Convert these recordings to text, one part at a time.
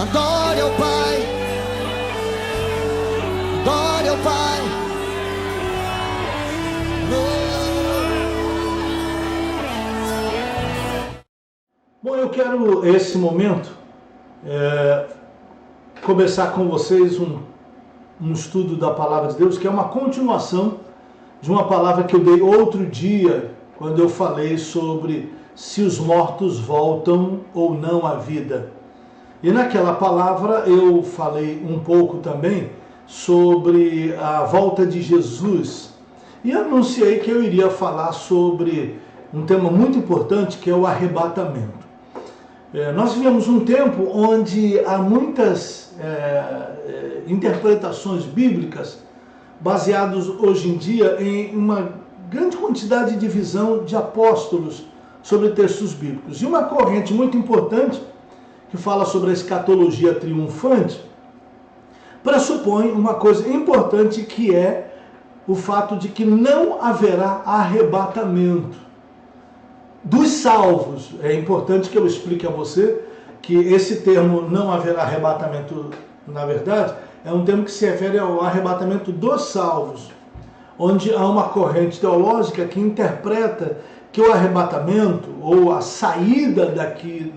Adore ao Pai, adore ao Pai. Bom, eu quero esse momento começar com vocês um estudo da Palavra de Deus, que é uma continuação de uma palavra que eu dei outro dia, quando eu falei sobre se os mortos voltam ou não à vida. E naquela palavra eu falei um pouco também sobre a volta de Jesus e anunciei que eu iria falar sobre um tema muito importante, que é o arrebatamento. Nós vivemos um tempo onde há muitas interpretações bíblicas baseadas hoje em dia em uma grande quantidade de visão de apóstolos sobre textos bíblicos. E uma corrente muito importante, que fala sobre a escatologia triunfante, pressupõe uma coisa importante, que é o fato de que não haverá arrebatamento dos salvos. É importante que eu explique a você que esse termo não haverá arrebatamento, na verdade, é um termo que se refere ao arrebatamento dos salvos, onde há uma corrente teológica que interpreta que o arrebatamento ou a saída daqui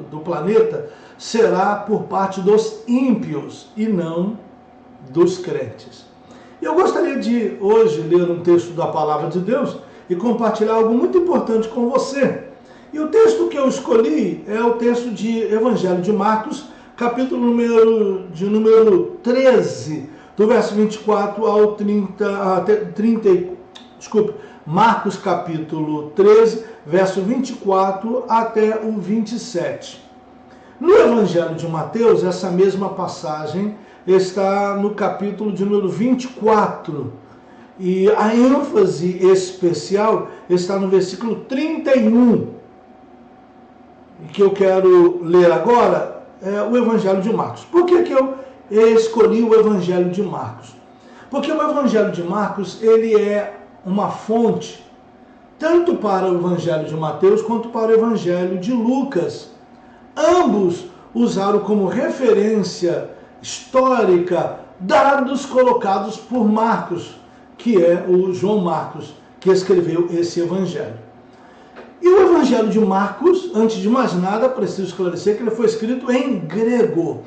do planeta será por parte dos ímpios e não dos crentes. Eu gostaria de hoje ler um texto da Palavra de Deus e compartilhar algo muito importante com você. E o texto que eu escolhi é o texto de Evangelho de Marcos, capítulo número 13, do verso 24 ao 30, Marcos capítulo 13, verso 24 até o 27. No Evangelho de Mateus, essa mesma passagem está no capítulo de número 24, e a ênfase especial está no versículo 31, que eu quero ler agora, é o Evangelho de Marcos. Por que eu escolhi o Evangelho de Marcos? Porque o Evangelho de Marcos, ele é uma fonte tanto para o Evangelho de Mateus quanto para o Evangelho de Lucas. Ambos usaram como referência histórica dados colocados por Marcos, que é o João Marcos, que escreveu esse Evangelho. E o Evangelho de Marcos, antes de mais nada, preciso esclarecer que ele foi escrito em grego.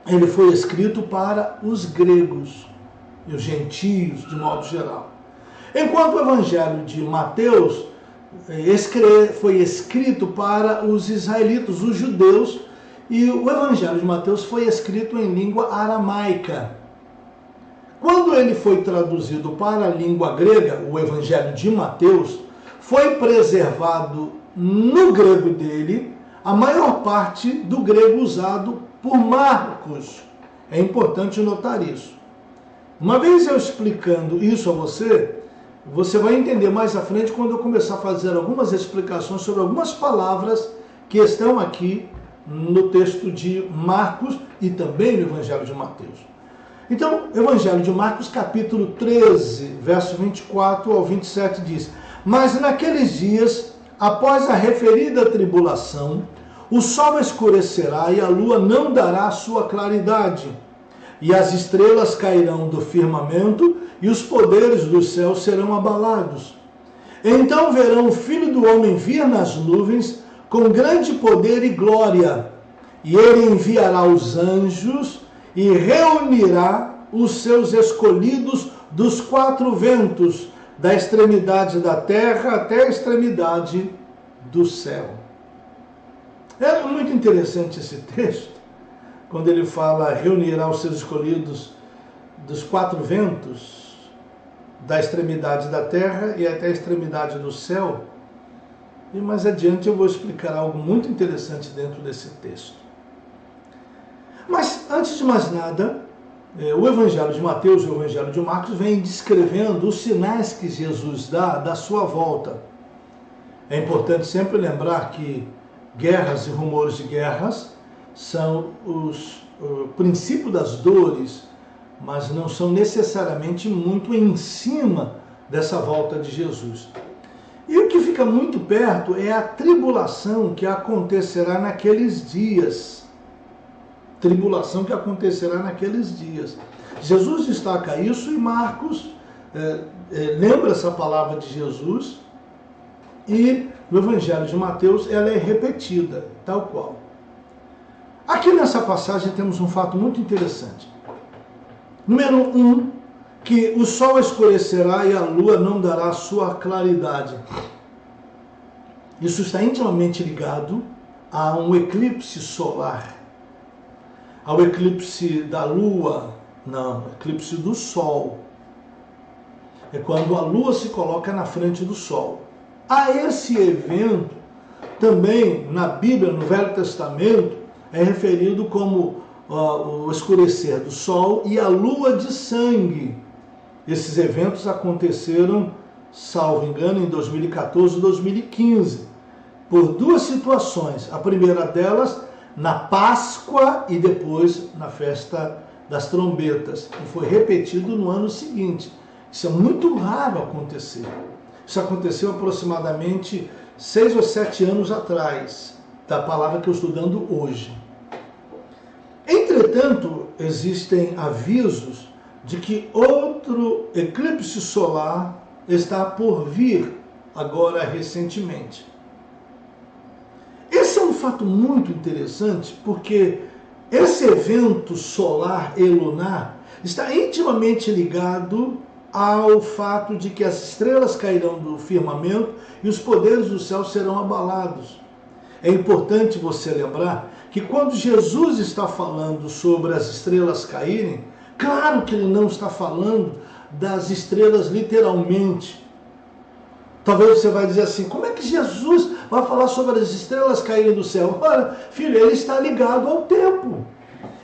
Ele foi escrito para os gregos e os gentios, de modo geral. Enquanto o Evangelho de Mateus foi escrito para os israelitas, os judeus, e o Evangelho de Mateus foi escrito em língua aramaica. Quando ele foi traduzido para a língua grega, o Evangelho de Mateus, foi preservado no grego dele a maior parte do grego usado por Marcos. É importante notar isso. Uma vez eu explicando isso a você, você vai entender mais à frente quando eu começar a fazer algumas explicações sobre algumas palavras que estão aqui no texto de Marcos e também no Evangelho de Mateus. Então, Evangelho de Marcos, capítulo 13, verso 24 ao 27 diz: Mas naqueles dias, após a referida tribulação, o sol escurecerá e a lua não dará sua claridade, e as estrelas cairão do firmamento e os poderes do céu serão abalados. Então verão o Filho do Homem vir nas nuvens com grande poder e glória, e ele enviará os anjos e reunirá os seus escolhidos dos quatro ventos, da extremidade da terra até a extremidade do céu. É muito interessante esse texto, quando ele fala reunirá os seus escolhidos dos quatro ventos, da extremidade da terra e até a extremidade do céu. E mais adiante eu vou explicar algo muito interessante dentro desse texto. Mas, antes de mais nada, o Evangelho de Mateus e o Evangelho de Marcos vêm descrevendo os sinais que Jesus dá da sua volta. É importante sempre lembrar que guerras e rumores de guerras são o princípio das dores, mas não são necessariamente muito em cima dessa volta de Jesus. E o que fica muito perto é a tribulação que acontecerá naqueles dias. tribulação que acontecerá naqueles dias. Jesus destaca isso e Marcos lembra essa palavra de Jesus, e no Evangelho de Mateus ela é repetida, tal qual. Aqui nessa passagem temos um fato muito interessante. Número 1, que o sol escurecerá e a lua não dará sua claridade. Isso está intimamente ligado a um eclipse solar. Ao eclipse da lua, não, eclipse do sol. É quando a lua se coloca na frente do sol. A esse evento, também na Bíblia, no Velho Testamento, é referido como o escurecer do sol e a lua de sangue. Esses eventos aconteceram, salvo engano, em 2014 e 2015, por duas situações. A primeira delas, na Páscoa e depois na festa das trombetas, que foi repetido no ano seguinte. Isso é muito raro acontecer. Isso aconteceu aproximadamente 6 ou 7 anos atrás, da palavra que eu estou dando hoje. Entretanto, existem avisos de que outro eclipse solar está por vir agora recentemente. Esse é um fato muito interessante, porque esse evento solar e lunar está intimamente ligado ao fato de que as estrelas cairão do firmamento e os poderes do céu serão abalados. É importante você lembrar que quando Jesus está falando sobre as estrelas caírem, claro que ele não está falando das estrelas literalmente. Talvez você vai dizer assim, como é que Jesus vai falar sobre as estrelas caírem do céu? Olha, filho, ele está ligado ao tempo.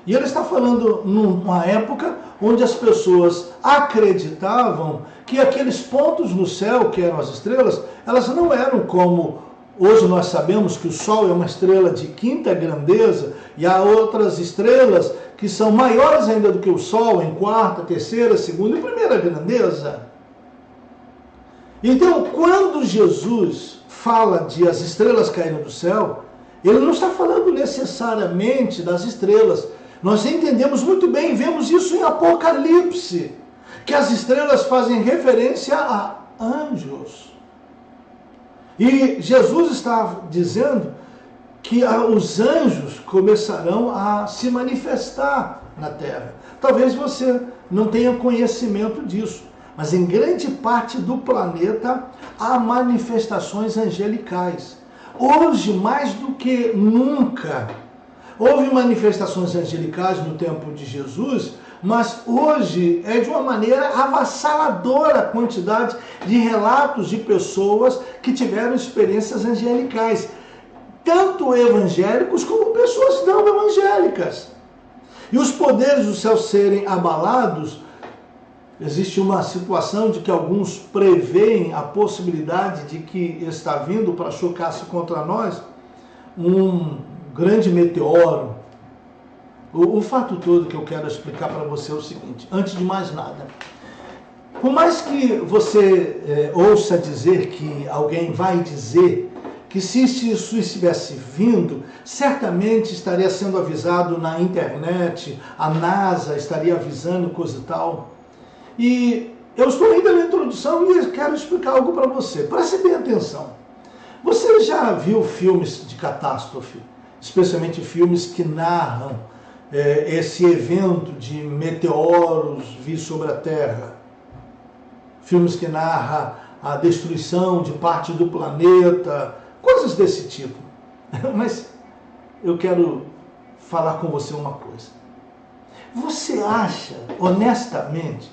E ele está falando numa época onde as pessoas acreditavam que aqueles pontos no céu, que eram as estrelas, elas não eram como hoje nós sabemos que o Sol é uma estrela de quinta grandeza e há outras estrelas que são maiores ainda do que o Sol, em quarta, terceira, segunda e primeira grandeza. Então, quando Jesus fala de as estrelas caindo do céu, ele não está falando necessariamente das estrelas. Nós entendemos muito bem, vemos isso em Apocalipse, que as estrelas fazem referência a anjos. E Jesus está dizendo que os anjos começarão a se manifestar na terra. Talvez você não tenha conhecimento disso, mas em grande parte do planeta há manifestações angelicais. Hoje, mais do que nunca, houve manifestações angelicais no tempo de Jesus, mas hoje é de uma maneira avassaladora a quantidade de relatos de pessoas que tiveram experiências angelicais, tanto evangélicos como pessoas não evangélicas. E os poderes do céu serem abalados, existe uma situação de que alguns preveem a possibilidade de que está vindo para chocar-se contra nós um grande meteoro. O fato todo que eu quero explicar para você é o seguinte: antes de mais nada, por mais que você ouça dizer que alguém vai dizer que se isso estivesse vindo, certamente estaria sendo avisado na internet, a NASA estaria avisando, coisa e tal. E eu estou ainda na introdução e quero explicar algo para você. Preste bem atenção. Você já viu filmes de catástrofe? Especialmente filmes que narram esse evento de meteoros vir sobre a Terra. Filmes que narram a destruição de parte do planeta, coisas desse tipo. Mas eu quero falar com você uma coisa. Você acha, honestamente,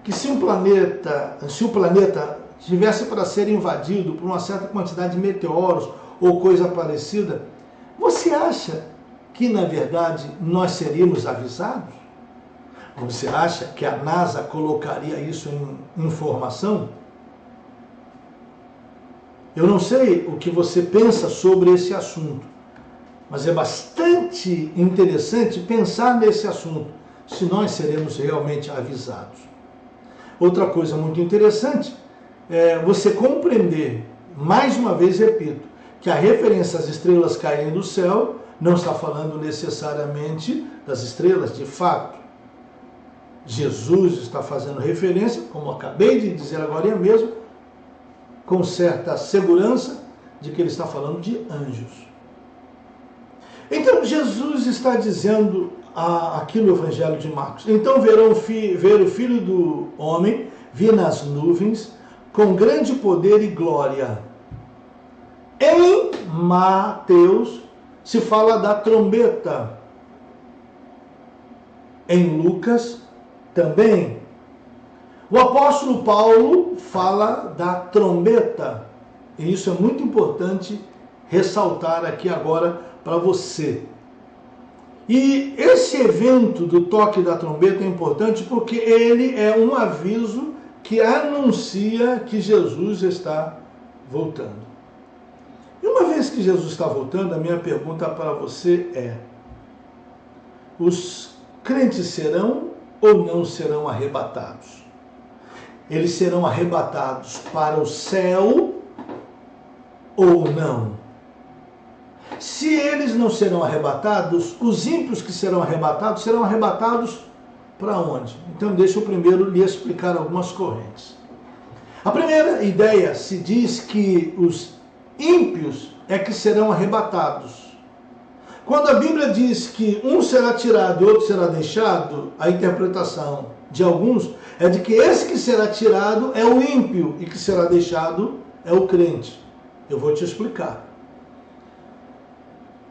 que se o planeta tivesse para ser invadido por uma certa quantidade de meteoros ou coisa parecida, você acha que, na verdade, nós seríamos avisados? Você acha que a NASA colocaria isso em informação? Eu não sei o que você pensa sobre esse assunto, mas é bastante interessante pensar nesse assunto, se nós seremos realmente avisados. Outra coisa muito interessante é você compreender, mais uma vez repito, que a referência às estrelas caírem do céu Não está falando necessariamente das estrelas, de fato. Jesus está fazendo referência, como acabei de dizer agora mesmo, com certa segurança, de que ele está falando de anjos. Então, Jesus está dizendo aqui no Evangelho de Marcos: então ver o Filho do Homem vir nas nuvens com grande poder e glória. Em Mateus se fala da trombeta. Em Lucas também. O apóstolo Paulo fala da trombeta. E isso é muito importante ressaltar aqui agora para você. E esse evento do toque da trombeta é importante porque ele é um aviso que anuncia que Jesus está voltando. E uma vez que Jesus está voltando, a minha pergunta para você é: os crentes serão ou não serão arrebatados? Eles serão arrebatados para o céu ou não? Se eles não serão arrebatados, os ímpios que serão arrebatados para onde? Então deixa eu primeiro lhe explicar algumas correntes. A primeira ideia se diz que os ímpios é que serão arrebatados. Quando a Bíblia diz que um será tirado e outro será deixado, a interpretação de alguns é de que esse que será tirado é o ímpio e que será deixado é o crente. Eu vou te explicar.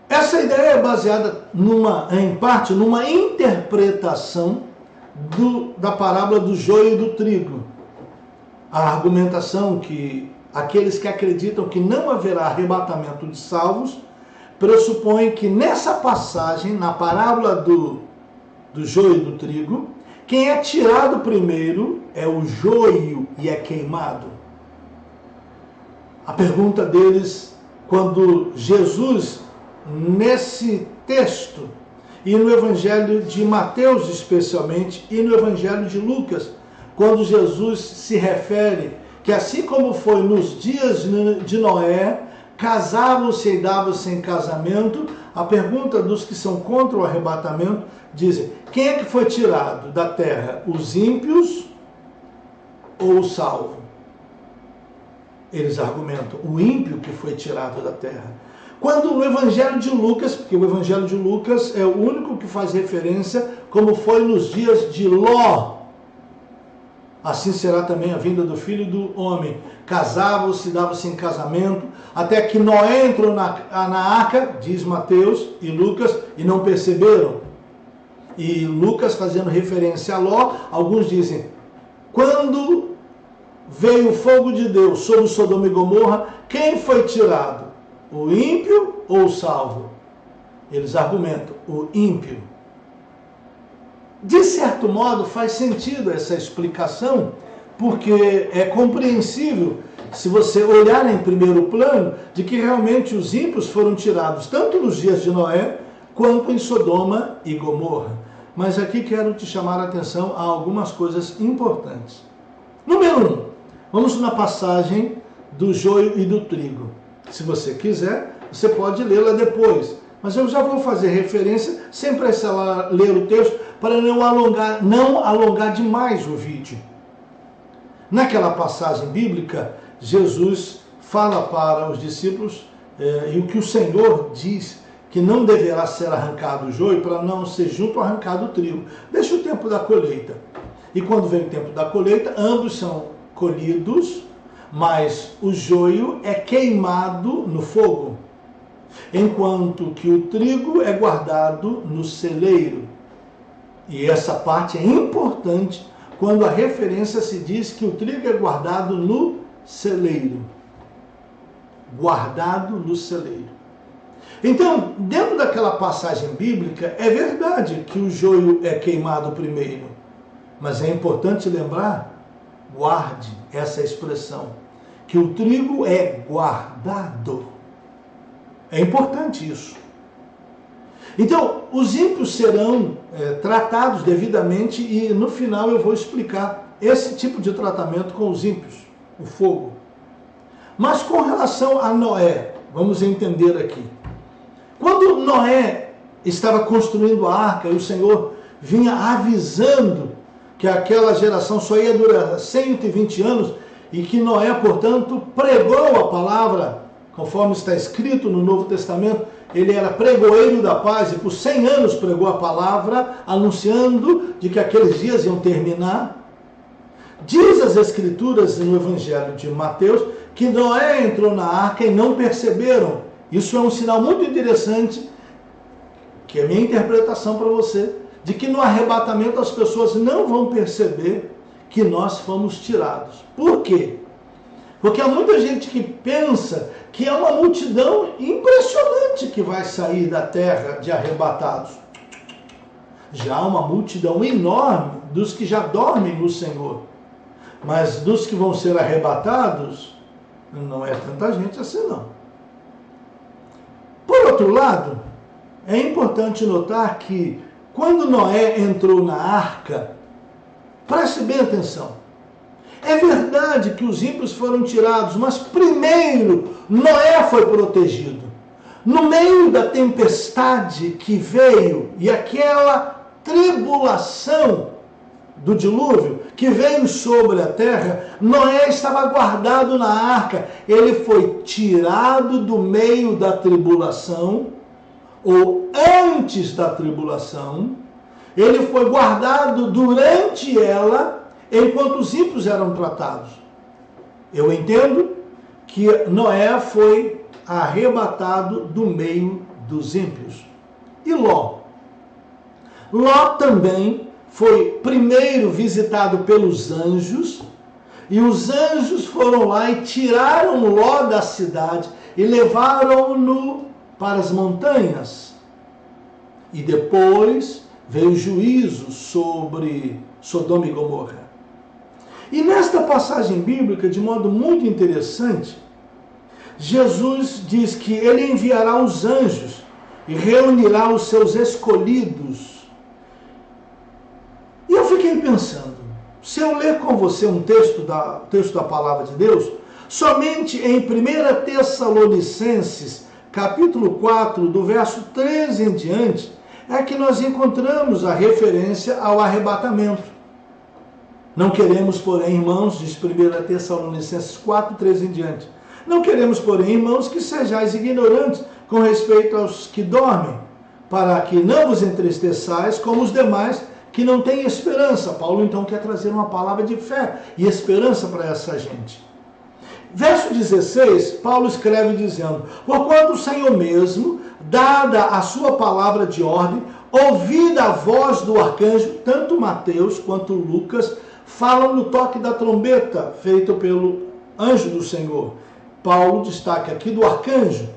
Essa ideia é baseada em parte numa interpretação da parábola do joio e do trigo. A argumentação que aqueles que acreditam que não haverá arrebatamento de salvos pressupõe que nessa passagem, na parábola do joio e do trigo, quem é tirado primeiro é o joio e é queimado. A pergunta deles, quando Jesus, nesse texto, e no Evangelho de Mateus especialmente, e no Evangelho de Lucas, quando Jesus se refere que assim como foi nos dias de Noé, casavam-se e davam-se em casamento, a pergunta dos que são contra o arrebatamento dizem: quem é que foi tirado da terra? Os ímpios ou o salvo? Eles argumentam: o ímpio que foi tirado da terra. Quando no Evangelho de Lucas, porque o Evangelho de Lucas é o único que faz referência como foi nos dias de Ló, assim será também a vinda do Filho do Homem. Casavam-se, davam-se em casamento, até que Noé entrou na arca, diz Mateus e Lucas, e não perceberam. E Lucas, fazendo referência a Ló, alguns dizem: quando veio o fogo de Deus sobre Sodoma e Gomorra, quem foi tirado? O ímpio ou o salvo? Eles argumentam: o ímpio. De certo modo, faz sentido essa explicação, porque é compreensível, se você olhar em primeiro plano, de que realmente os ímpios foram tirados, tanto nos dias de Noé, quanto em Sodoma e Gomorra. Mas aqui quero te chamar a atenção a algumas coisas importantes. Número 1, vamos na passagem do joio e do trigo. Se você quiser, você pode lê-la depois. Mas eu já vou fazer referência, sem precisar ler o texto, para não alongar demais o vídeo. Naquela passagem bíblica, Jesus fala para os discípulos, e o que o Senhor diz, que não deverá ser arrancado o joio para não ser junto arrancado o trigo. Deixa o tempo da colheita. E quando vem o tempo da colheita, ambos são colhidos, mas o joio é queimado no fogo, enquanto que o trigo é guardado no celeiro. E essa parte é importante quando a referência se diz que o trigo é guardado no celeiro. Guardado no celeiro. Então, dentro daquela passagem bíblica, é verdade que o joio é queimado primeiro. Mas é importante lembrar, guarde essa expressão, que o trigo é guardado. É importante isso. Então, os ímpios serão tratados devidamente e no final eu vou explicar esse tipo de tratamento com os ímpios, o fogo. Mas com relação a Noé, vamos entender aqui. Quando Noé estava construindo a arca e o Senhor vinha avisando que aquela geração só ia durar 120 anos e que Noé, portanto, pregou a palavra, conforme está escrito no Novo Testamento, ele era pregoeiro da paz e por 100 anos pregou a palavra, anunciando de que aqueles dias iam terminar. Diz as Escrituras no Evangelho de Mateus que Noé entrou na arca e não perceberam. Isso é um sinal muito interessante, que é a minha interpretação para você, de que no arrebatamento as pessoas não vão perceber que nós fomos tirados. Por quê? Porque há muita gente que pensa que é uma multidão impressionante que vai sair da terra de arrebatados. Já há uma multidão enorme dos que já dormem no Senhor. Mas dos que vão ser arrebatados, não é tanta gente assim não. Por outro lado, é importante notar que quando Noé entrou na arca, preste bem atenção, é verdade que os ímpios foram tirados, mas primeiro Noé foi protegido. No meio da tempestade que veio e aquela tribulação do dilúvio que veio sobre a terra, Noé estava guardado na arca. Ele foi tirado do meio da tribulação, ou antes da tribulação. Ele foi guardado durante ela, enquanto os ímpios eram tratados. Eu entendo que Noé foi arrebatado do meio dos ímpios. E Ló? Ló também foi primeiro visitado pelos anjos, e os anjos foram lá e tiraram Ló da cidade e levaram-no para as montanhas. E depois veio o juízo sobre Sodoma e Gomorra. E nesta passagem bíblica, de modo muito interessante, Jesus diz que ele enviará os anjos e reunirá os seus escolhidos. E eu fiquei pensando, se eu ler com você um texto da palavra de Deus, somente em 1 Tessalonicenses, capítulo 4, do verso 13 em diante, é que nós encontramos a referência ao arrebatamento. Não queremos, porém, irmãos, diz 1 Tessalonicenses 4, 13 em diante, não queremos, porém, irmãos, que sejais ignorantes com respeito aos que dormem, para que não vos entristeçais como os demais que não têm esperança. Paulo, então, quer trazer uma palavra de fé e esperança para essa gente. Verso 16, Paulo escreve dizendo: porquanto o Senhor mesmo, dada a sua palavra de ordem, ouvida a voz do arcanjo, tanto Mateus quanto Lucas falam no toque da trombeta, feito pelo anjo do Senhor. Paulo destaca aqui do arcanjo.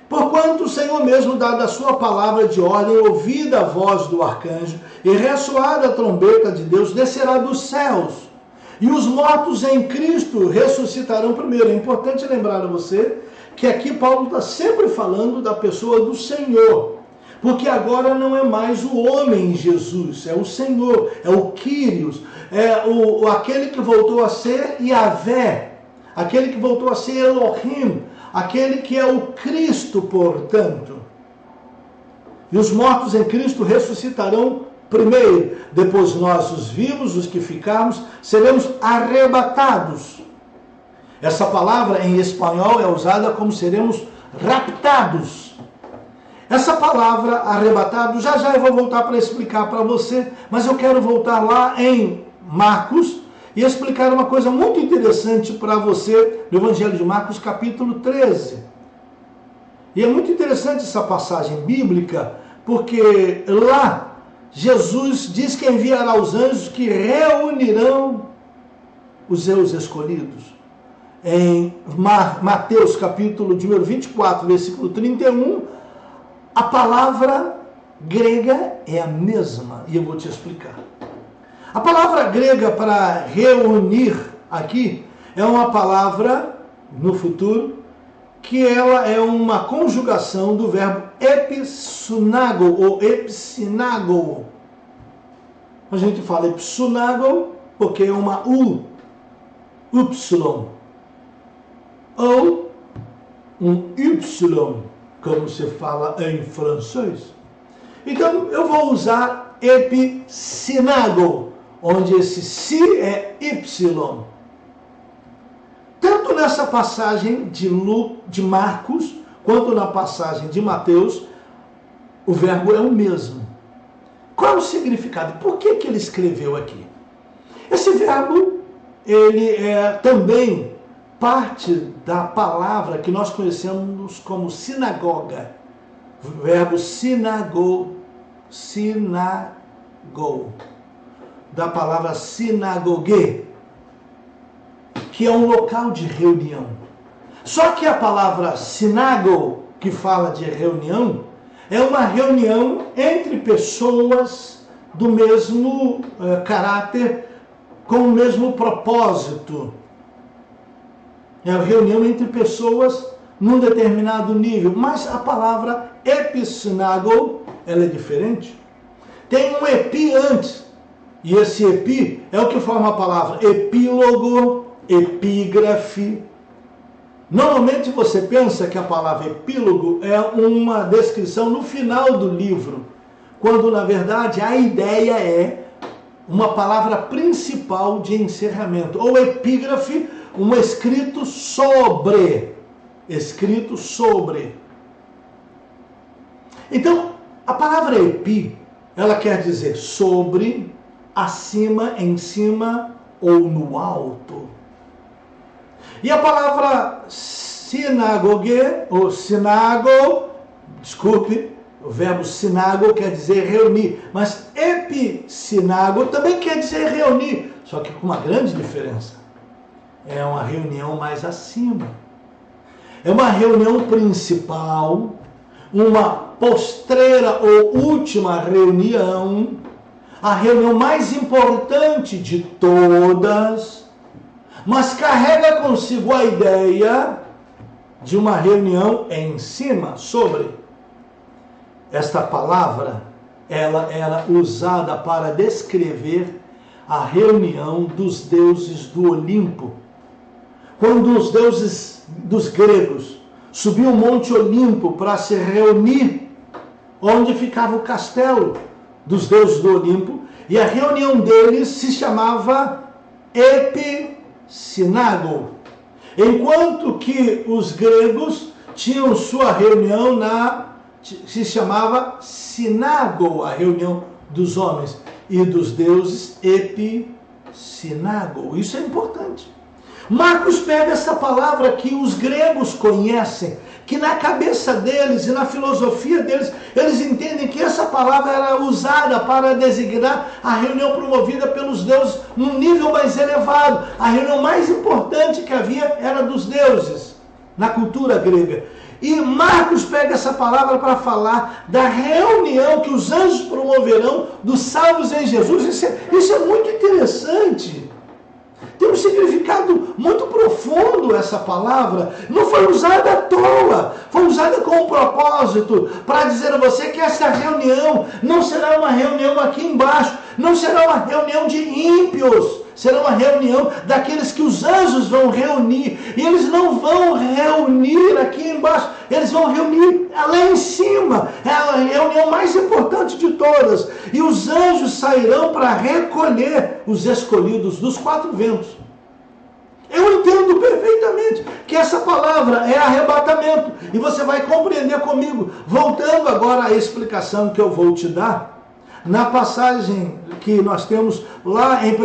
Porquanto o Senhor mesmo, dada a sua palavra de ordem, ouvida a voz do arcanjo, e ressoada a trombeta de Deus, descerá dos céus, e os mortos em Cristo ressuscitarão primeiro. É importante lembrar a você que aqui Paulo está sempre falando da pessoa do Senhor, porque agora não é mais o homem Jesus, é o Senhor, é o Kyrios, é aquele que voltou a ser Yahvé, aquele que voltou a ser Elohim, aquele que é o Cristo, portanto. E os mortos em Cristo ressuscitarão primeiro, depois nós, os vivos, os que ficarmos, seremos arrebatados. Essa palavra em espanhol é usada como seremos raptados. Essa palavra arrebatado, já eu vou voltar para explicar para você, mas eu quero voltar lá em Marcos e explicar uma coisa muito interessante para você no Evangelho de Marcos, capítulo 13. E é muito interessante essa passagem bíblica, porque lá Jesus diz que enviará os anjos que reunirão os seus escolhidos. Em Mateus, capítulo de número 24, versículo 31, a palavra grega é a mesma, e eu vou te explicar. A palavra grega para reunir aqui é uma palavra, no futuro, que ela é uma conjugação do verbo episunago ou epsinago. A gente fala epsunago porque é uma U, Y, ou um Y, como se fala em francês. Então, eu vou usar epissinago, onde esse si é Y. Tanto nessa passagem de Marcos, quanto na passagem de Mateus, o verbo é o mesmo. Qual é o significado? Por que ele escreveu aqui? Esse verbo, ele é também parte da palavra que nós conhecemos como sinagoga. O verbo sinago, da palavra sinagogue, que é um local de reunião. Só que a palavra sinago, que fala de reunião, é uma reunião entre pessoas do mesmo caráter, com o mesmo propósito. É uma reunião entre pessoas num determinado nível. Mas a palavra epissinago, ela é diferente. Tem um epi antes. E esse epi é o que forma a palavra epílogo, epígrafe. Normalmente você pensa que a palavra epílogo é uma descrição no final do livro, quando na verdade a ideia é uma palavra principal de encerramento, ou epígrafe, um escrito sobre. Então, a palavra epi, ela quer dizer sobre, acima, em cima ou no alto. E a palavra sinagogue, ou o verbo sinago quer dizer reunir, mas epissinago também quer dizer reunir, só que com uma grande diferença. É uma reunião mais acima. É uma reunião principal, uma postreira ou última reunião, a reunião mais importante de todas, mas carrega consigo a ideia de uma reunião em cima, sobre. Esta palavra, ela era usada para descrever a reunião dos deuses do Olimpo. Quando os deuses dos gregos subiam o Monte Olimpo para se reunir, onde ficava o castelo dos deuses do Olimpo, e a reunião deles se chamava epissinago. Enquanto que os gregos tinham sua reunião se chamava sinago, a reunião dos homens, e dos deuses epissinago. Isso é importante. Marcos pega essa palavra que os gregos conhecem, que na cabeça deles e na filosofia deles, eles entendem que essa palavra era usada para designar a reunião promovida pelos deuses num nível mais elevado. A reunião mais importante que havia era dos deuses, na cultura grega. E Marcos pega essa palavra para falar da reunião que os anjos promoverão dos salvos em Jesus. Isso é muito interessante. Tem um significado muito profundo essa palavra. Não foi usada à toa. Foi usada com um propósito para dizer a você que essa reunião não será uma reunião aqui embaixo. Não será uma reunião de ímpios. Será uma reunião daqueles que os anjos vão reunir. E eles não vão reunir aqui embaixo. Eles vão reunir lá em cima. É a reunião mais importante de todas. E os anjos sairão para recolher os escolhidos dos quatro ventos. Eu entendo perfeitamente que essa palavra é arrebatamento. E você vai compreender comigo. Voltando agora à explicação que eu vou te dar. Na passagem que nós temos lá em 1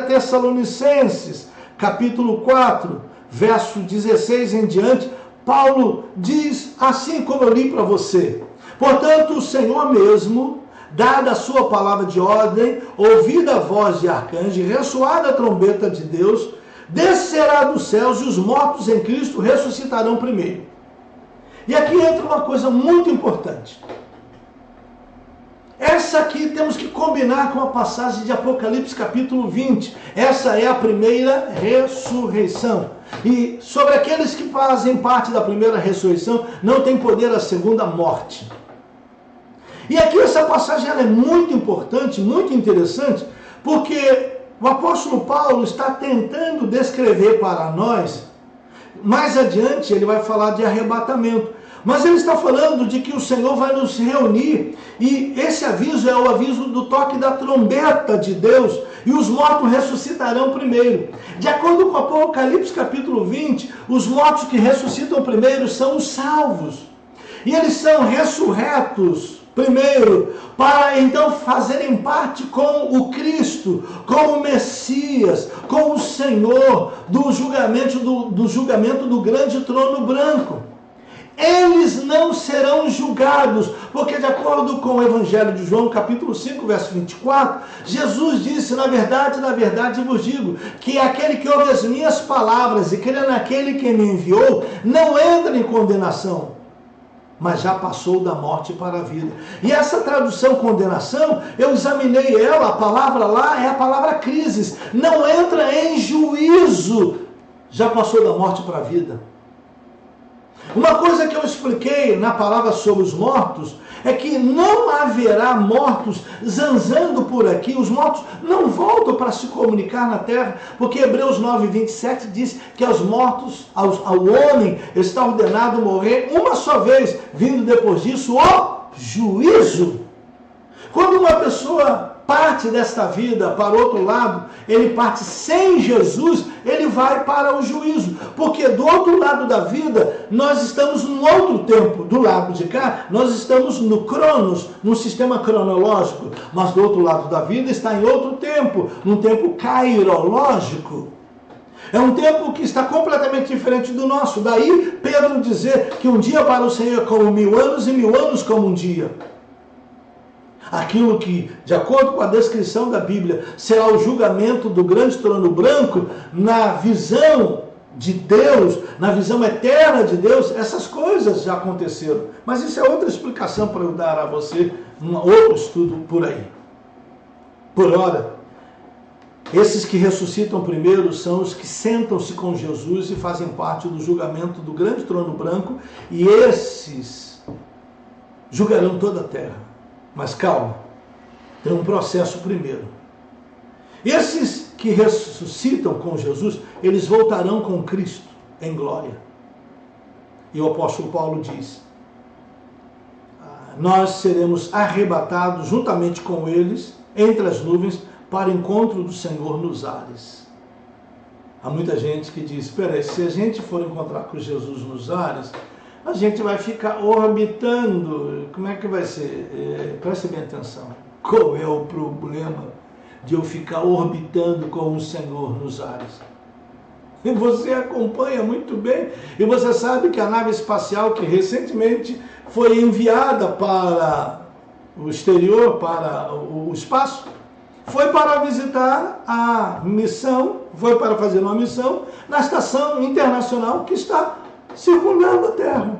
Tessalonicenses, capítulo 4, verso 16 em diante, Paulo diz assim como eu li para você: portanto, o Senhor mesmo, dada a sua palavra de ordem, ouvida a voz de arcanjo, ressoada a trombeta de Deus, descerá dos céus e os mortos em Cristo ressuscitarão primeiro. E aqui entra uma coisa muito importante. Essa aqui temos que combinar com a passagem de Apocalipse capítulo 20. Essa é a primeira ressurreição. E sobre aqueles que fazem parte da primeira ressurreição, não tem poder a segunda morte. E aqui essa passagem ela é muito importante, muito interessante, porque o apóstolo Paulo está tentando descrever para nós, mais adiante ele vai falar de arrebatamento. Mas ele está falando de que o Senhor vai nos reunir, e esse aviso é o aviso do toque da trombeta de Deus, e os mortos ressuscitarão primeiro. De acordo com Apocalipse capítulo 20, os mortos que ressuscitam primeiro são os salvos. E eles são ressurretos primeiro, para então fazerem parte com o Cristo, com o Messias, com o Senhor, do julgamento do grande trono branco. Eles não serão julgados, porque de acordo com o Evangelho de João, capítulo 5, verso 24, Jesus disse, na verdade vos digo, que aquele que ouve as minhas palavras e crê naquele que me enviou, não entra em condenação, mas já passou da morte para a vida. E essa tradução condenação, eu examinei ela, a palavra lá é a palavra crises, não entra em juízo, já passou da morte para a vida. Uma coisa que eu expliquei na palavra sobre os mortos é que não haverá mortos zanzando por aqui. Os mortos não voltam para se comunicar na terra, porque Hebreus 9, 27 diz que aos mortos, ao homem está ordenado morrer uma só vez, vindo depois disso o juízo. Quando uma pessoa parte desta vida para outro lado, ele parte sem Jesus, ele vai para o juízo, porque do outro lado da vida, nós estamos num outro tempo, do lado de cá, nós estamos no Cronos, num sistema cronológico, mas do outro lado da vida está em outro tempo, num tempo cairológico. É um tempo que está completamente diferente do nosso, daí Pedro dizer que um dia para o Senhor é como 1000 anos e 1000 anos como um dia. Aquilo que, de acordo com a descrição da Bíblia, será o julgamento do grande trono branco, na visão de Deus, na visão eterna de Deus, essas coisas já aconteceram. Mas isso é outra explicação para eu dar a você, um outro estudo por aí. Por ora, esses que ressuscitam primeiro são os que sentam-se com Jesus e fazem parte do julgamento do grande trono branco, e esses julgarão toda a terra. Mas calma, tem um processo primeiro. Esses que ressuscitam com Jesus, eles voltarão com Cristo em glória. E o apóstolo Paulo diz, nós seremos arrebatados juntamente com eles, entre as nuvens, para o encontro do Senhor nos ares. Há muita gente que diz, espera aí, se a gente for encontrar com Jesus nos ares, a gente vai ficar orbitando. Como é que vai ser? Preste bem atenção. Qual é o problema de eu ficar orbitando com o Senhor nos ares? E você acompanha muito bem. E você sabe que a nave espacial que recentemente foi enviada para o exterior, para o espaço, foi para visitar a missão, foi para fazer uma missão na estação internacional que está circundando a Terra.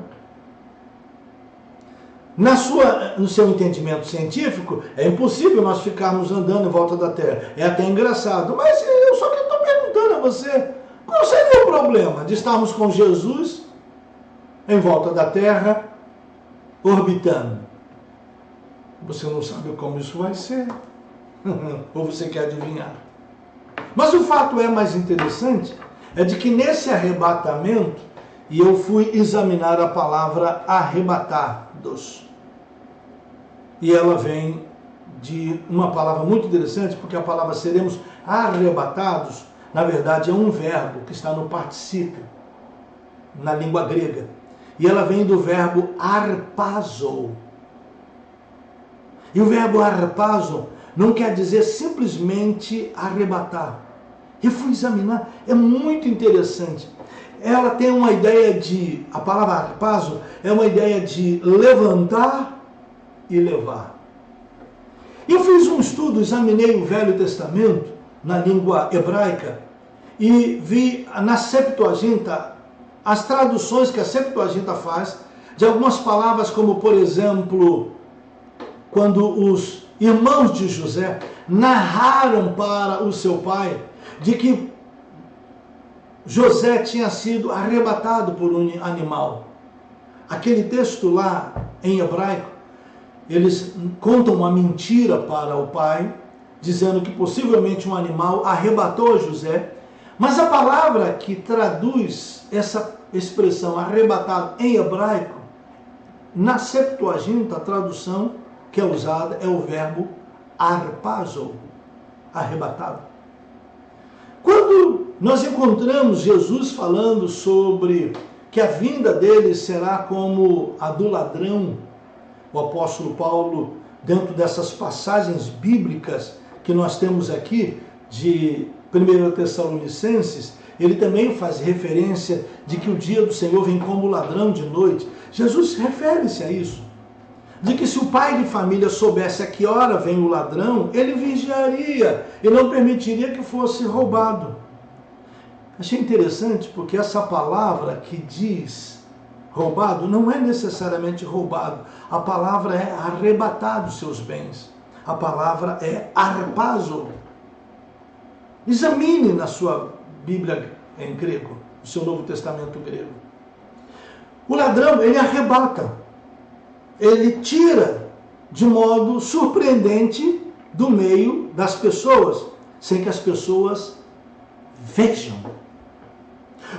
No seu entendimento científico, é impossível nós ficarmos andando em volta da Terra. É até engraçado, mas eu só que estou perguntando a você, qual seria o problema de estarmos com Jesus em volta da Terra, orbitando? Você não sabe como isso vai ser. Ou você quer adivinhar? Mas o fato mais interessante é de que nesse arrebatamento, e eu fui examinar a palavra arrebatados. E ela vem de uma palavra muito interessante, porque a palavra seremos arrebatados, na verdade é um verbo que está no particípio, na língua grega. E ela vem do verbo arpazo. E o verbo arpazo não quer dizer simplesmente arrebatar. Eu fui examinar, é muito interessante. Ela tem uma ideia de, a palavra arpazo é uma ideia de levantar e levar. Eu fiz um estudo, examinei o Velho Testamento na língua hebraica e vi na Septuaginta, as traduções que a Septuaginta faz de algumas palavras, como por exemplo, quando os irmãos de José narraram para o seu pai de que José tinha sido arrebatado por um animal. Aquele texto lá em hebraico, eles contam uma mentira para o pai, dizendo que possivelmente um animal arrebatou José, mas a palavra que traduz essa expressão arrebatado em hebraico na Septuaginta, a tradução que é usada é o verbo harpazo, arrebatado. Quando nós encontramos Jesus falando sobre que a vinda dele será como a do ladrão, o apóstolo Paulo, dentro dessas passagens bíblicas que nós temos aqui, de 1 Tessalonicenses, ele também faz referência de que o dia do Senhor vem como ladrão de noite. Jesus refere-se a isso, de que se o pai de família soubesse a que hora vem o ladrão, ele vigiaria e não permitiria que fosse roubado. Achei interessante porque essa palavra que diz roubado não é necessariamente roubado. A palavra é arrebatado seus bens. A palavra é harpazo. Examine na sua Bíblia em grego, no seu Novo Testamento grego. O ladrão, ele arrebata. Ele tira de modo surpreendente do meio das pessoas, sem que as pessoas vejam.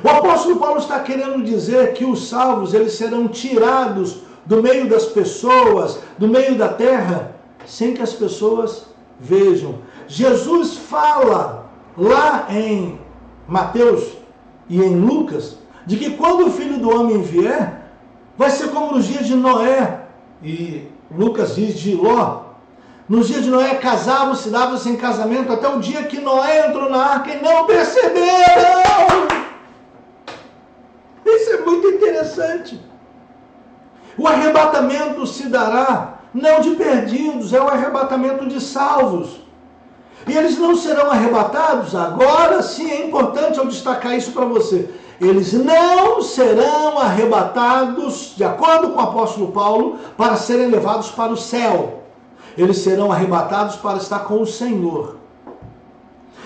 O apóstolo Paulo está querendo dizer que os salvos, eles serão tirados do meio das pessoas, do meio da terra, sem que as pessoas vejam. Jesus fala lá em Mateus e em Lucas, de que quando o Filho do Homem vier, vai ser como nos dias de Noé, e Lucas diz de Ló. Nos dias de Noé casavam-se, davam-se em casamento, até o dia que Noé entrou na arca e não perceberam. Isso é muito interessante. O arrebatamento se dará, não de perdidos, é o arrebatamento de salvos. E eles não serão arrebatados, agora sim é importante eu destacar isso para você. Eles não serão arrebatados, de acordo com o apóstolo Paulo, para serem levados para o céu. Eles serão arrebatados para estar com o Senhor.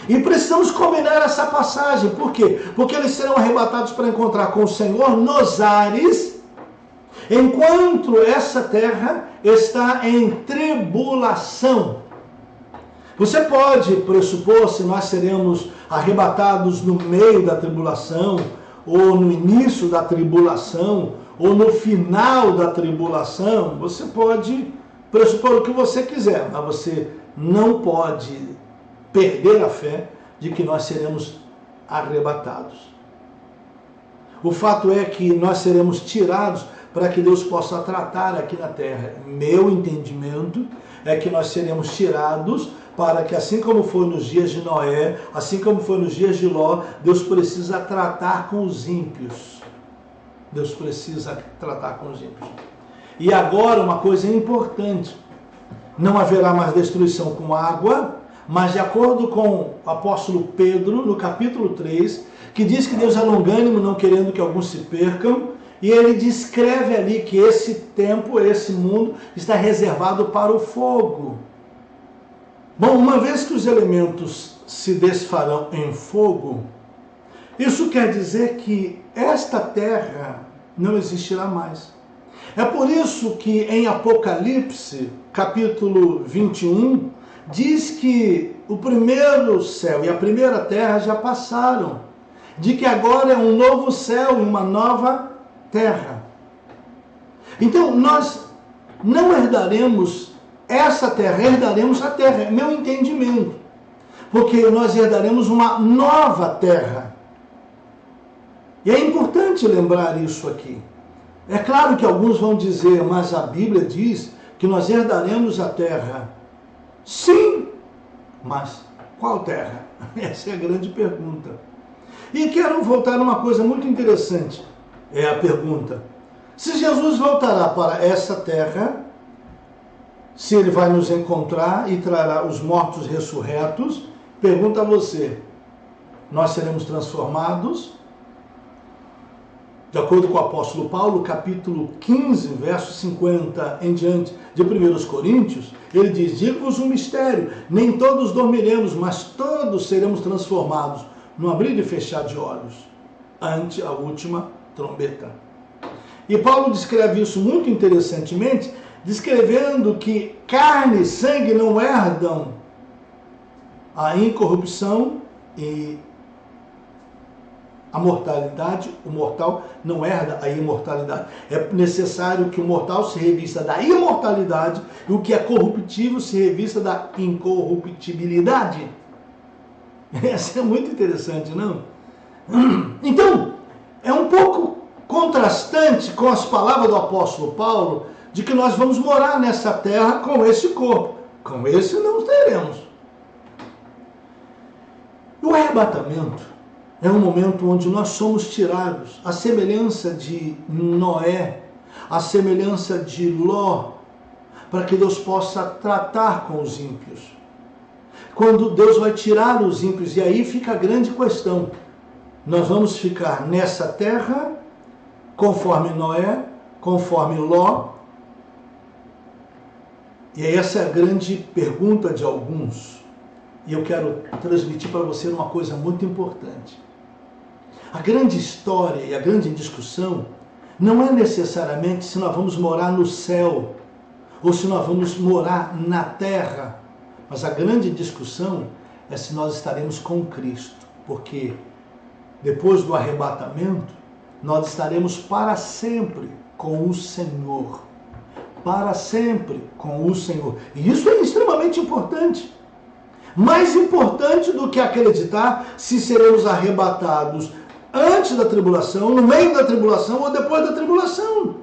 E precisamos combinar essa passagem. Por quê? Porque eles serão arrebatados para encontrar com o Senhor nos ares, enquanto essa terra está em tribulação. Você pode pressupor se nós seremos arrebatados no meio da tribulação, ou no início da tribulação, ou no final da tribulação. Você pode pressupor o que você quiser, mas você não pode perder a fé de que nós seremos arrebatados. O fato é que nós seremos tirados para que Deus possa tratar aqui na terra. Meu entendimento é que nós seremos tirados para que, assim como foi nos dias de Noé, assim como foi nos dias de Ló, Deus precisa tratar com os ímpios. Deus precisa tratar com os ímpios. E agora uma coisa importante, não haverá mais destruição com água, mas de acordo com o apóstolo Pedro, no capítulo 3, que diz que Deus é longânimo, não querendo que alguns se percam, e ele descreve ali que esse tempo, esse mundo, está reservado para o fogo. Bom, uma vez que os elementos se desfarão em fogo, isso quer dizer que esta terra não existirá mais. É por isso que em Apocalipse, capítulo 21, diz que o primeiro céu e a primeira terra já passaram, de que agora é um novo céu e uma nova terra. Então, nós não herdaremos essa terra, herdaremos a terra, é meu entendimento, porque nós herdaremos uma nova terra. E é importante lembrar isso aqui. É claro que alguns vão dizer, mas a Bíblia diz que nós herdaremos a terra. Sim, mas qual terra? Essa é a grande pergunta. E quero voltar a uma coisa muito interessante. É a pergunta: se Jesus voltará para essa terra, se ele vai nos encontrar e trará os mortos ressurretos, pergunta a você, nós seremos transformados? De acordo com o apóstolo Paulo, capítulo 15, verso 50 em diante de 1 Coríntios, ele diz: digo-vos um mistério, nem todos dormiremos, mas todos seremos transformados, no abrir e fechar de olhos, ante a última trombeta. E Paulo descreve isso muito interessantemente, descrevendo que carne e sangue não herdam a incorrupção e a mortalidade, o mortal não herda a imortalidade. É necessário que o mortal se revista da imortalidade e o que é corruptível se revista da incorruptibilidade. Essa é muito interessante, não? Então, é um pouco contrastante com as palavras do apóstolo Paulo de que nós vamos morar nessa terra com esse corpo. Com esse não teremos. O arrebatamento é um momento onde nós somos tirados, a semelhança de Noé, a semelhança de Ló, para que Deus possa tratar com os ímpios. Quando Deus vai tirar os ímpios, e aí fica a grande questão, nós vamos ficar nessa terra, conforme Noé, conforme Ló, e essa é a grande pergunta de alguns, e eu quero transmitir para você uma coisa muito importante. A grande história e a grande discussão não é necessariamente se nós vamos morar no céu ou se nós vamos morar na terra, mas a grande discussão é se nós estaremos com Cristo, porque depois do arrebatamento nós estaremos para sempre com o Senhor, para sempre com o Senhor, e isso é extremamente importante. Mais importante do que acreditar se seremos arrebatados antes da tribulação, no meio da tribulação ou depois da tribulação.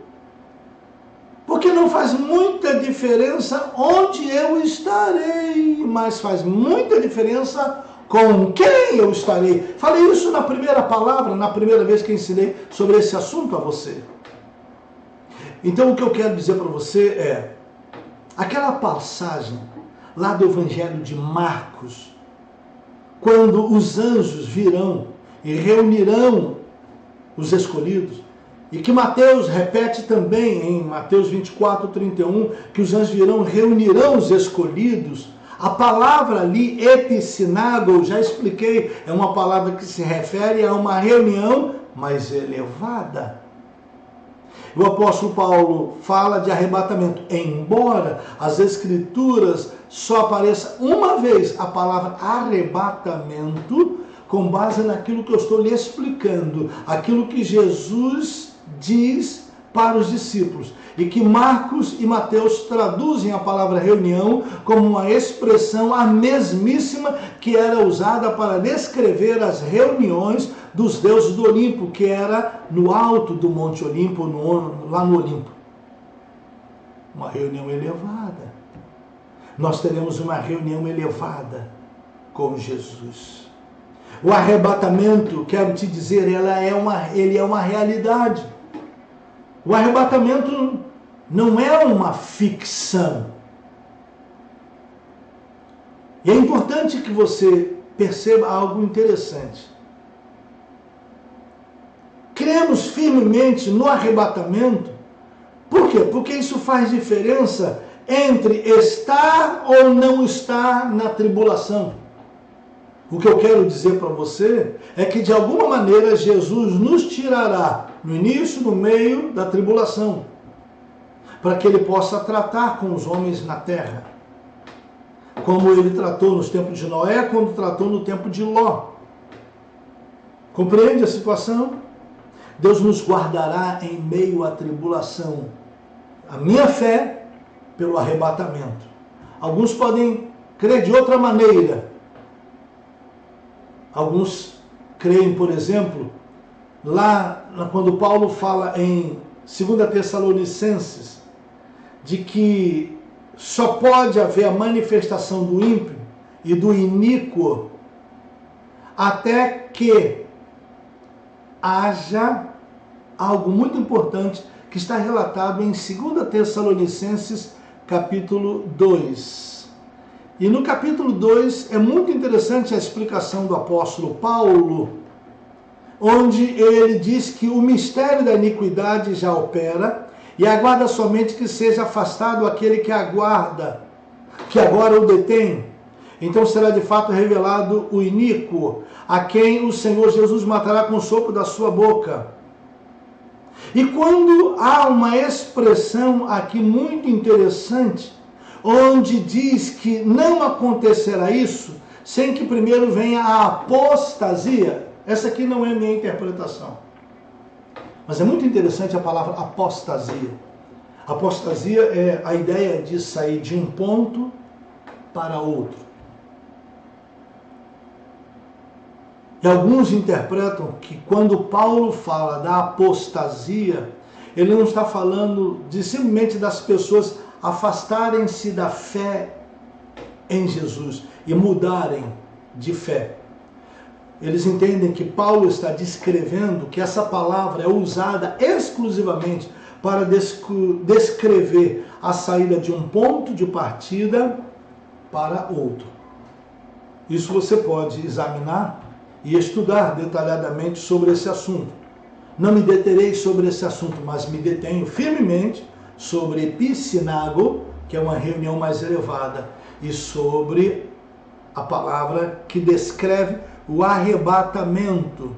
Porque não faz muita diferença onde eu estarei, mas faz muita diferença com quem eu estarei. Falei isso na primeira palavra, na primeira vez que ensinei sobre esse assunto a você. Então o que eu quero dizer para você é, aquela passagem lá do Evangelho de Marcos, quando os anjos virão e reunirão os escolhidos, e que Mateus repete também em Mateus 24:31, que os anjos virão, reunirão os escolhidos. A palavra ali, epissinago, já expliquei, é uma palavra que se refere a uma reunião mais elevada. O apóstolo Paulo fala de arrebatamento, embora as escrituras só apareça uma vez a palavra arrebatamento, com base naquilo que eu estou lhe explicando, aquilo que Jesus diz para os discípulos, e que Marcos e Mateus traduzem a palavra reunião como uma expressão a mesmíssima que era usada para descrever as reuniões dos deuses do Olimpo, que era no alto do Monte Olimpo, lá no Olimpo. Uma reunião elevada. Nós teremos uma reunião elevada com Jesus. O arrebatamento, quero te dizer, ele é uma realidade. O arrebatamento não é uma ficção. E é importante que você perceba algo interessante. Cremos firmemente no arrebatamento. Por quê? Porque isso faz diferença entre estar ou não estar na tribulação. O que eu quero dizer para você é que de alguma maneira Jesus nos tirará no início, no meio da tribulação, para que ele possa tratar com os homens na terra, como ele tratou nos tempos de Noé, quando tratou no tempo de Ló. Compreende a situação? Deus nos guardará em meio à tribulação. A minha fé pelo arrebatamento. Alguns podem crer de outra maneira. Alguns creem, por exemplo, lá quando Paulo fala em 2 Tessalonicenses, de que só pode haver a manifestação do ímpio e do iníquo até que haja algo muito importante que está relatado em 2 Tessalonicenses capítulo 2. E no capítulo 2 é muito interessante a explicação do apóstolo Paulo, onde ele diz que o mistério da iniquidade já opera e aguarda somente que seja afastado aquele que aguarda, que agora o detém. Então será de fato revelado o iníquo, a quem o Senhor Jesus matará com o sopro da sua boca. E quando há uma expressão aqui muito interessante, onde diz que não acontecerá isso sem que primeiro venha a apostasia. Essa aqui não é a minha interpretação. Mas é muito interessante a palavra apostasia. Apostasia é a ideia de sair de um ponto para outro. E alguns interpretam que quando Paulo fala da apostasia, ele não está falando de simplesmente das pessoas afastarem-se da fé em Jesus e mudarem de fé. Eles entendem que Paulo está descrevendo que essa palavra é usada exclusivamente para descrever a saída de um ponto de partida para outro. Isso você pode examinar e estudar detalhadamente sobre esse assunto. Não me deterei sobre esse assunto, mas me detenho firmemente sobre epissinago, que é uma reunião mais elevada, e sobre a palavra que descreve o arrebatamento.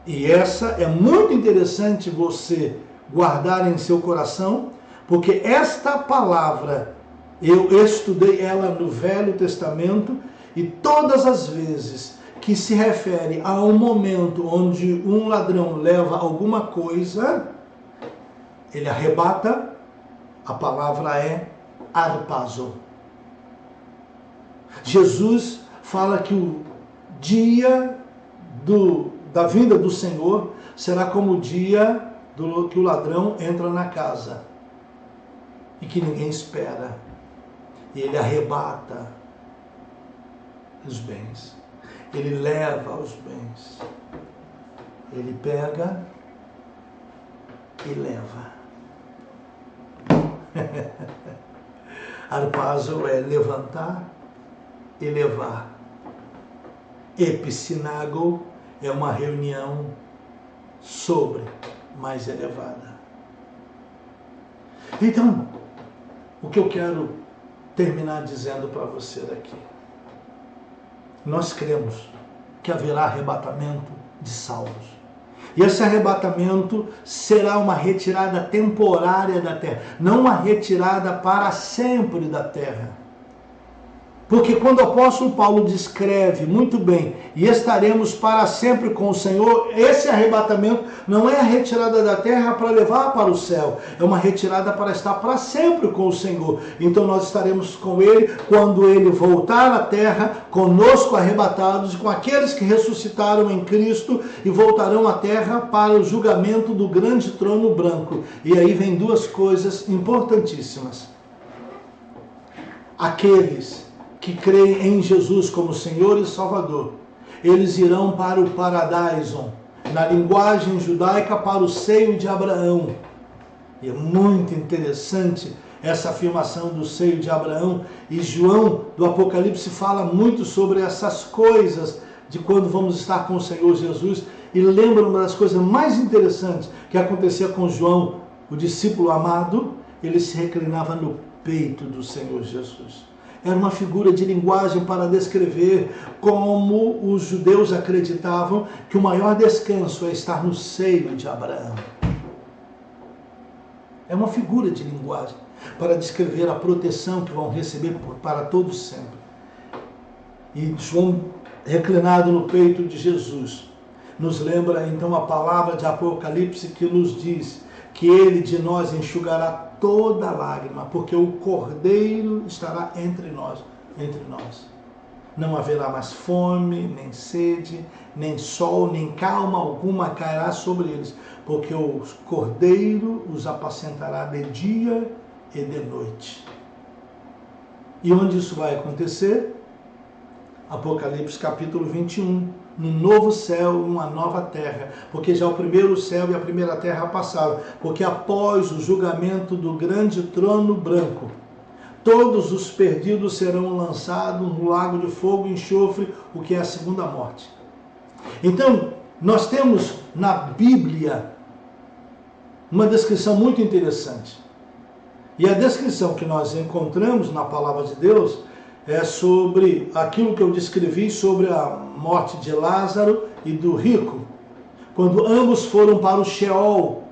E essa é muito interessante você guardar em seu coração, porque esta palavra, eu estudei ela no Velho Testamento, e todas as vezes que se refere a um momento onde um ladrão leva alguma coisa, ele arrebata, a palavra é arpazo. Jesus fala que o dia da vinda do Senhor será como o dia que o ladrão entra na casa e que ninguém espera. E ele arrebata os bens. Ele leva os bens. Ele pega e leva. Arpazo é levantar e levar. Epissinago é uma reunião sobre, mais elevada. Então, o que eu quero terminar dizendo para você daqui. Nós cremos que haverá arrebatamento de salvos. E esse arrebatamento será uma retirada temporária da terra, não uma retirada para sempre da terra. Porque quando o apóstolo Paulo descreve muito bem, e estaremos para sempre com o Senhor, esse arrebatamento não é a retirada da terra para levar para o céu, é uma retirada para estar para sempre com o Senhor. Então nós estaremos com Ele quando Ele voltar à terra, conosco arrebatados, com aqueles que ressuscitaram em Cristo e voltarão à terra para o julgamento do grande trono branco. E aí vem duas coisas importantíssimas. Aqueles que creem em Jesus como Senhor e Salvador, eles irão para o Paradaison, na linguagem judaica, para o seio de Abraão. E é muito interessante essa afirmação do seio de Abraão, e João do Apocalipse fala muito sobre essas coisas de quando vamos estar com o Senhor Jesus, e lembra uma das coisas mais interessantes que acontecia com João, o discípulo amado, ele se reclinava no peito do Senhor Jesus. Era uma figura de linguagem para descrever como os judeus acreditavam que o maior descanso é estar no seio de Abraão. É uma figura de linguagem para descrever a proteção que vão receber para todos sempre. E João, reclinado no peito de Jesus, nos lembra então a palavra de Apocalipse que nos diz que Ele de nós enxugará toda lágrima, porque o Cordeiro estará entre nós. Não haverá mais fome, nem sede, nem sol, nem calma alguma cairá sobre eles, porque o Cordeiro os apacentará de dia e de noite. E onde isso vai acontecer? Apocalipse capítulo 21. No novo céu e uma nova terra, porque já o primeiro céu e a primeira terra passaram, porque após o julgamento do grande trono branco, todos os perdidos serão lançados no lago de fogo e enxofre, o que é a segunda morte. Então, nós temos na Bíblia uma descrição muito interessante. E a descrição que nós encontramos na palavra de Deus é sobre aquilo que eu descrevi sobre a morte de Lázaro e do rico, quando ambos foram para o Sheol,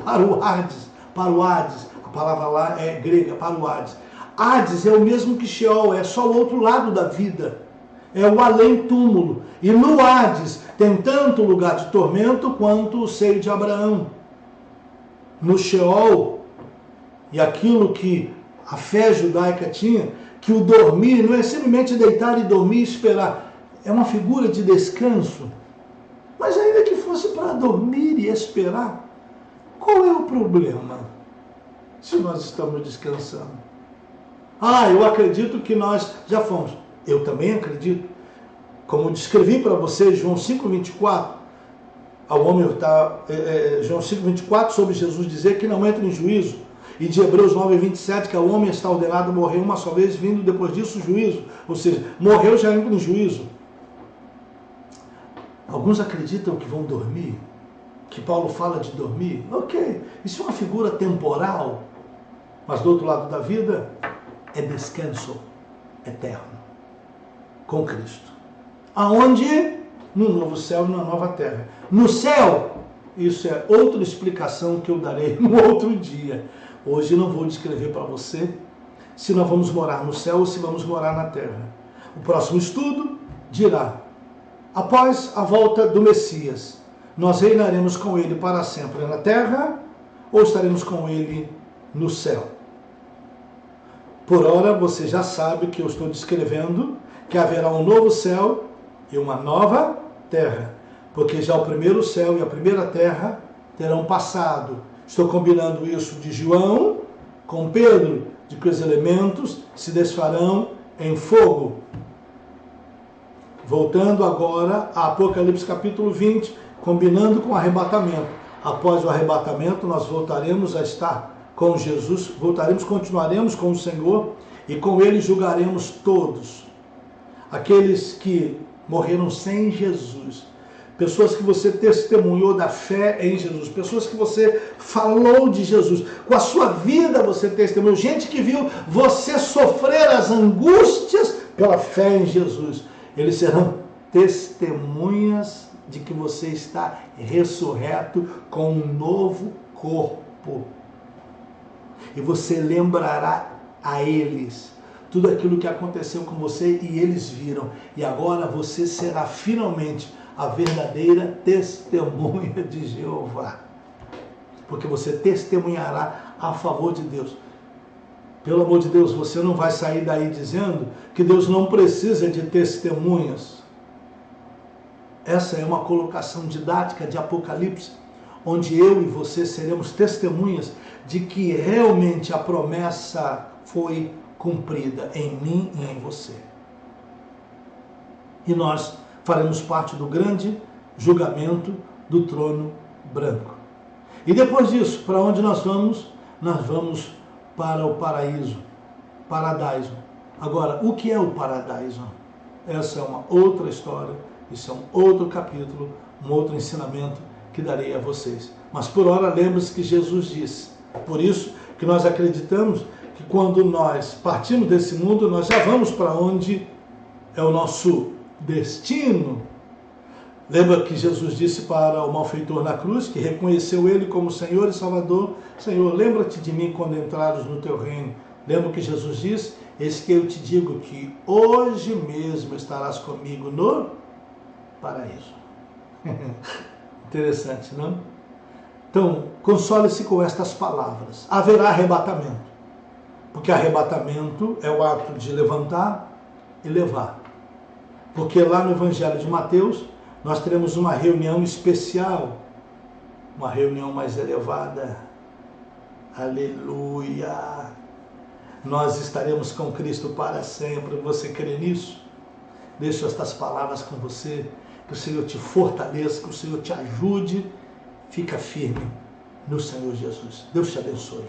para o Hades, a palavra lá é grega, para o Hades. Hades é o mesmo que Sheol, é só o outro lado da vida. é o além-túmulo. E no Hades tem tanto o lugar de tormento quanto o seio de Abraão. No Sheol, e aquilo que a fé judaica tinha, que o dormir não é simplesmente deitar e dormir e esperar, é uma figura de descanso. Mas ainda que fosse para dormir e esperar, qual é o problema se nós estamos descansando? Eu acredito que nós já fomos. Eu também acredito. Como descrevi para vocês, João 5,24, João 5,24, sobre Jesus dizer que não entra em juízo, e de Hebreus 9,27, que ao homem está ordenado morrer uma só vez, vindo depois disso o juízo. Ou seja, morreu, já entra em juízo. Alguns acreditam que vão dormir, que Paulo fala de dormir. Ok, isso é uma figura temporal, mas do outro lado da vida é descanso eterno com Cristo. Aonde? No novo céu e na nova terra. No céu, isso é outra explicação que eu darei no outro dia. Hoje não vou descrever para você se nós vamos morar no céu ou se vamos morar na terra. O próximo estudo dirá: após a volta do Messias, nós reinaremos com ele para sempre na terra ou estaremos com ele no céu? Por ora, você já sabe que eu estou descrevendo que haverá um novo céu e uma nova terra, porque já o primeiro céu e a primeira terra terão passado. Estou combinando isso de João com Pedro, de que os elementos se desfarão em fogo. Voltando agora a Apocalipse capítulo 20, combinando com o arrebatamento. Após o arrebatamento, nós voltaremos a estar com Jesus, continuaremos com o Senhor e com Ele julgaremos todos. Aqueles que morreram sem Jesus, pessoas que você testemunhou da fé em Jesus, pessoas que você falou de Jesus, com a sua vida você testemunhou, gente que viu você sofrer as angústias pela fé em Jesus. Eles serão testemunhas de que você está ressurreto com um novo corpo. E você lembrará a eles tudo aquilo que aconteceu com você e eles viram. E agora você será finalmente a verdadeira testemunha de Jeová. Porque você testemunhará a favor de Deus. Pelo amor de Deus, você não vai sair daí dizendo que Deus não precisa de testemunhas. Essa é uma colocação didática de Apocalipse, onde eu e você seremos testemunhas de que realmente a promessa foi cumprida em mim e em você. E nós faremos parte do grande julgamento do trono branco. E depois disso, para onde nós vamos? Nós vamos para o paraíso, Paradiso. Agora, o que é o Paradiso? Essa é uma outra história, isso é um outro capítulo, um outro ensinamento que darei a vocês. Mas por ora, lembre-se que Jesus disse. Por isso que nós acreditamos que quando nós partimos desse mundo, nós já vamos para onde é o nosso destino. Lembra que Jesus disse para o malfeitor na cruz, que reconheceu ele como Senhor e Salvador: Senhor, lembra-te de mim quando entrares no teu reino. Lembra que Jesus disse: eis que eu te digo que hoje mesmo estarás comigo no paraíso. Interessante, não? Então, console-se com estas palavras. Haverá arrebatamento. Porque arrebatamento é o ato de levantar e levar. Porque lá no Evangelho de Mateus, nós teremos uma reunião especial, uma reunião mais elevada. Aleluia! Nós estaremos com Cristo para sempre. Você crê nisso? Deixo estas palavras com você. Que o Senhor te fortaleça, que o Senhor te ajude. Fica firme no Senhor Jesus. Deus te abençoe.